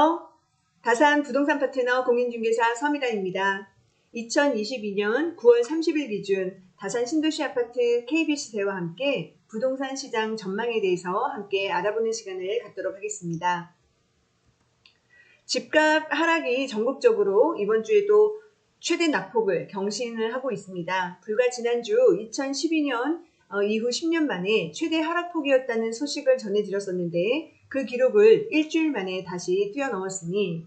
안녕하세요. 다산 부동산 파트너 공인중개사 서미란입니다. 2022년 9월 30일 기준 다산 신도시 아파트 KB시세와 함께 부동산 시장 전망에 대해서 함께 알아보는 시간을 갖도록 하겠습니다. 집값 하락이 전국적으로 이번 주에도 최대 낙폭을 경신을 하고 있습니다. 불과 지난주 2012년 이후 10년 만에 최대 하락폭이었다는 소식을 전해드렸었는데 그 기록을 일주일 만에 다시 뛰어넘었으니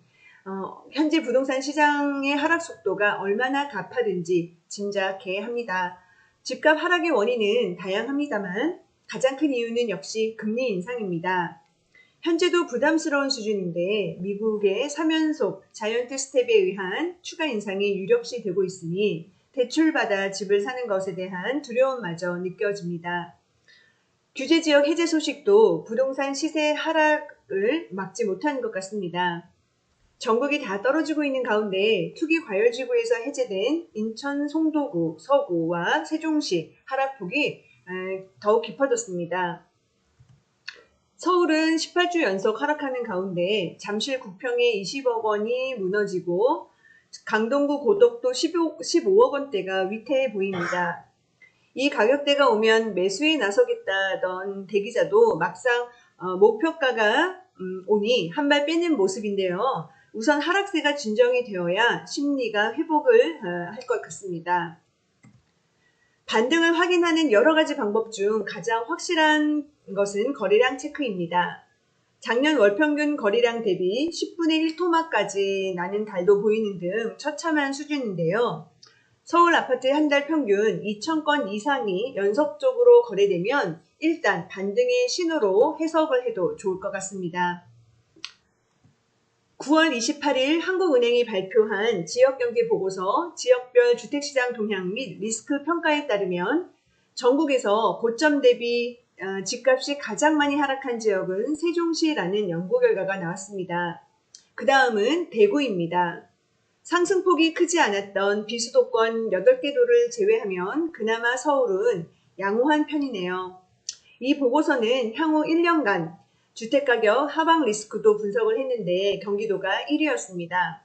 현재 부동산 시장의 하락 속도가 얼마나 가파른지 짐작해야 합니다. 집값 하락의 원인은 다양합니다만 가장 큰 이유는 역시 금리 인상입니다. 현재도 부담스러운 수준인데 미국의 3연속 자이언트 스텝에 의한 추가 인상이 유력시 되고 있으니 대출받아 집을 사는 것에 대한 두려움마저 느껴집니다. 규제지역 해제 소식도 부동산 시세 하락을 막지 못하는 것 같습니다. 전국이 다 떨어지고 있는 가운데 투기과열지구에서 해제된 인천 송도구, 서구와 세종시 하락폭이 더욱 깊어졌습니다. 서울은 18주 연속 하락하는 가운데 잠실 9평에 20억 원이 무너지고 강동구 고덕도 15억 원대가 위태해 보입니다. 이 가격대가 오면 매수에 나서겠다던 대기자도 막상 목표가가 오니 한 발 빼는 모습인데요. 우선 하락세가 진정이 되어야 심리가 회복을 할 것 같습니다. 반등을 확인하는 여러 가지 방법 중 가장 확실한 것은 거래량 체크입니다. 작년 월평균 거래량 대비 10분의 1토막까지 나는 달도 보이는 등 처참한 수준인데요. 서울 아파트 한 달 평균 2,000건 이상이 연속적으로 거래되면 일단 반등의 신호로 해석을 해도 좋을 것 같습니다. 9월 28일 한국은행이 발표한 지역경제 보고서 지역별 주택시장 동향 및 리스크 평가에 따르면 전국에서 고점 대비 집값이 가장 많이 하락한 지역은 세종시라는 연구 결과가 나왔습니다. 그 다음은 대구입니다. 상승폭이 크지 않았던 비수도권 8개 도를 제외하면 그나마 서울은 양호한 편이네요. 이 보고서는 향후 1년간 주택가격 하방 리스크도 분석을 했는데 경기도가 1위였습니다.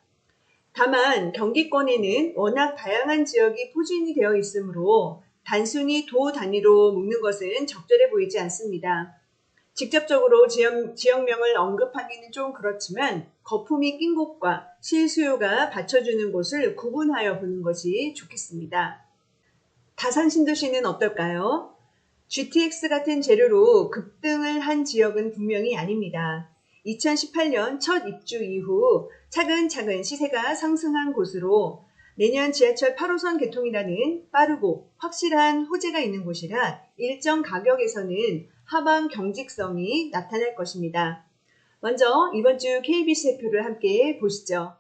다만 경기권에는 워낙 다양한 지역이 포진이 되어 있으므로 단순히 도 단위로 묶는 것은 적절해 보이지 않습니다. 직접적으로 지역명을 언급하기는 좀 그렇지만 거품이 낀 곳과 실수요가 받쳐주는 곳을 구분하여 보는 것이 좋겠습니다. 다산 신도시는 어떨까요? GTX 같은 재료로 급등을 한 지역은 분명히 아닙니다. 2018년 첫 입주 이후 차근차근 시세가 상승한 곳으로 내년 지하철 8호선 개통이라는 빠르고 확실한 호재가 있는 곳이라 일정 가격에서는 하방 경직성이 나타날 것입니다. 먼저 이번 주 KB시세표를 함께 보시죠.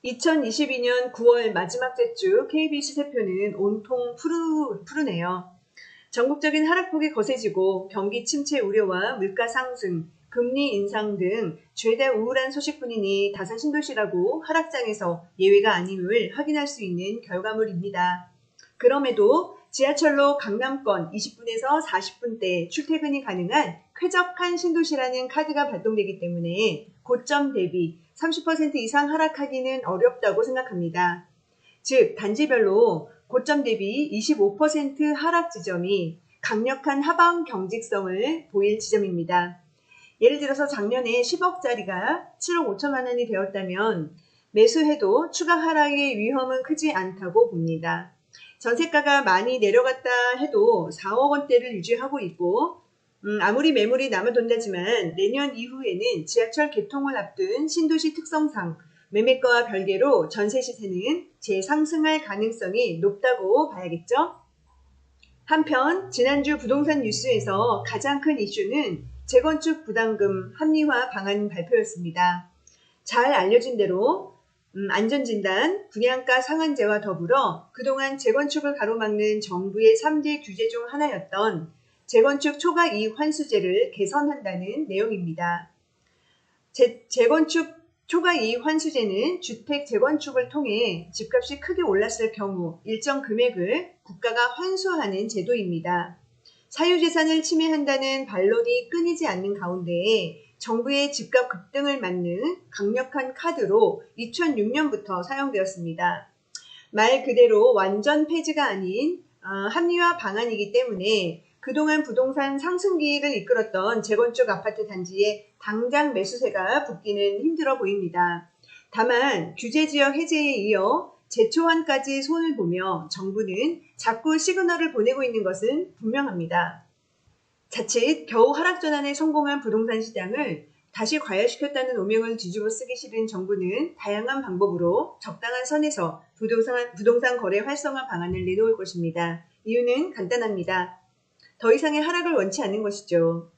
2022년 9월 마지막 주 KB시세표는 온통 푸르네요. 전국적인 하락폭이 거세지고 경기 침체 우려와 물가 상승, 금리 인상 등 죄다 우울한 소식뿐이니 다산 신도시라고 하락장에서 예외가 아님을 확인할 수 있는 결과물입니다. 그럼에도 지하철로 강남권 20분에서 40분대 출퇴근이 가능한 쾌적한 신도시라는 카드가 발동되기 때문에 고점 대비 30% 이상 하락하기는 어렵다고 생각합니다. 즉 단지별로 고점 대비 25% 하락 지점이 강력한 하방 경직성을 보일 지점입니다. 예를 들어서 작년에 10억짜리가 7억 5천만 원이 되었다면 매수해도 추가 하락의 위험은 크지 않다고 봅니다. 전세가가 많이 내려갔다 해도 4억 원대를 유지하고 있고 아무리 매물이 남아돈다지만 내년 이후에는 지하철 개통을 앞둔 신도시 특성상 매매가와 별개로 전세 시세는 재상승할 가능성이 높다고 봐야겠죠? 한편 지난주 부동산 뉴스에서 가장 큰 이슈는 재건축 부담금 합리화 방안 발표였습니다. 잘 알려진 대로 안전진단, 분양가 상한제와 더불어 그동안 재건축을 가로막는 정부의 3대 규제 중 하나였던 재건축 초과 이익 환수제를 개선한다는 내용입니다. 재건축 초과 이익 환수제는 주택 재건축을 통해 집값이 크게 올랐을 경우 일정 금액을 국가가 환수하는 제도입니다. 사유재산을 침해한다는 반론이 끊이지 않는 가운데 정부의 집값 급등을 막는 강력한 카드로 2006년부터 사용되었습니다. 말 그대로 완전 폐지가 아닌 합리화 방안이기 때문에 그동안 부동산 상승기를 이끌었던 재건축 아파트 단지에 당장 매수세가 붙기는 힘들어 보입니다. 다만 규제지역 해제에 이어 재초안까지 손을 보며 정부는 자꾸 시그널을 보내고 있는 것은 분명합니다. 자칫 겨우 하락전환에 성공한 부동산 시장을 다시 과열시켰다는 오명을 뒤집어 쓰기 싫은 정부는 다양한 방법으로 적당한 선에서 부동산 거래 활성화 방안을 내놓을 것입니다. 이유는 간단합니다. 더 이상의 하락을 원치 않는 것이죠.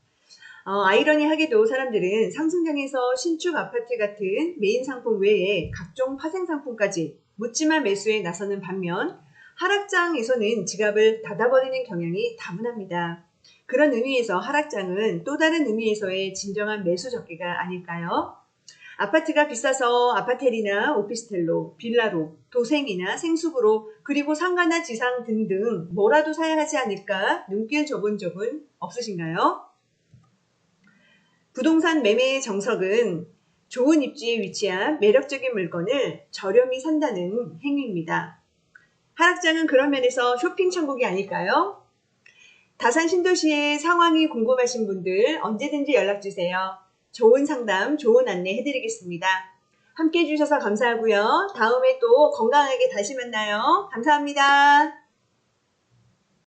아이러니하게도 사람들은 상승장에서 신축 아파트 같은 메인 상품 외에 각종 파생 상품까지 묻지마 매수에 나서는 반면 하락장에서는 지갑을 닫아버리는 경향이 다분합니다. 그런 의미에서 하락장은 또 다른 의미에서의 진정한 매수 적기가 아닐까요? 아파트가 비싸서 아파텔이나 오피스텔로, 빌라로, 도생이나 생수구로, 그리고 상가나 지상 등등 뭐라도 사야 하지 않을까 눈길 줘본 적은 없으신가요? 부동산 매매의 정석은 좋은 입지에 위치한 매력적인 물건을 저렴히 산다는 행위입니다. 하락장은 그런 면에서 쇼핑 천국이 아닐까요? 다산 신도시의 상황이 궁금하신 분들 언제든지 연락주세요. 좋은 상담, 좋은 안내 해드리겠습니다. 함께 해주셔서 감사하고요. 다음에 또 건강하게 다시 만나요. 감사합니다.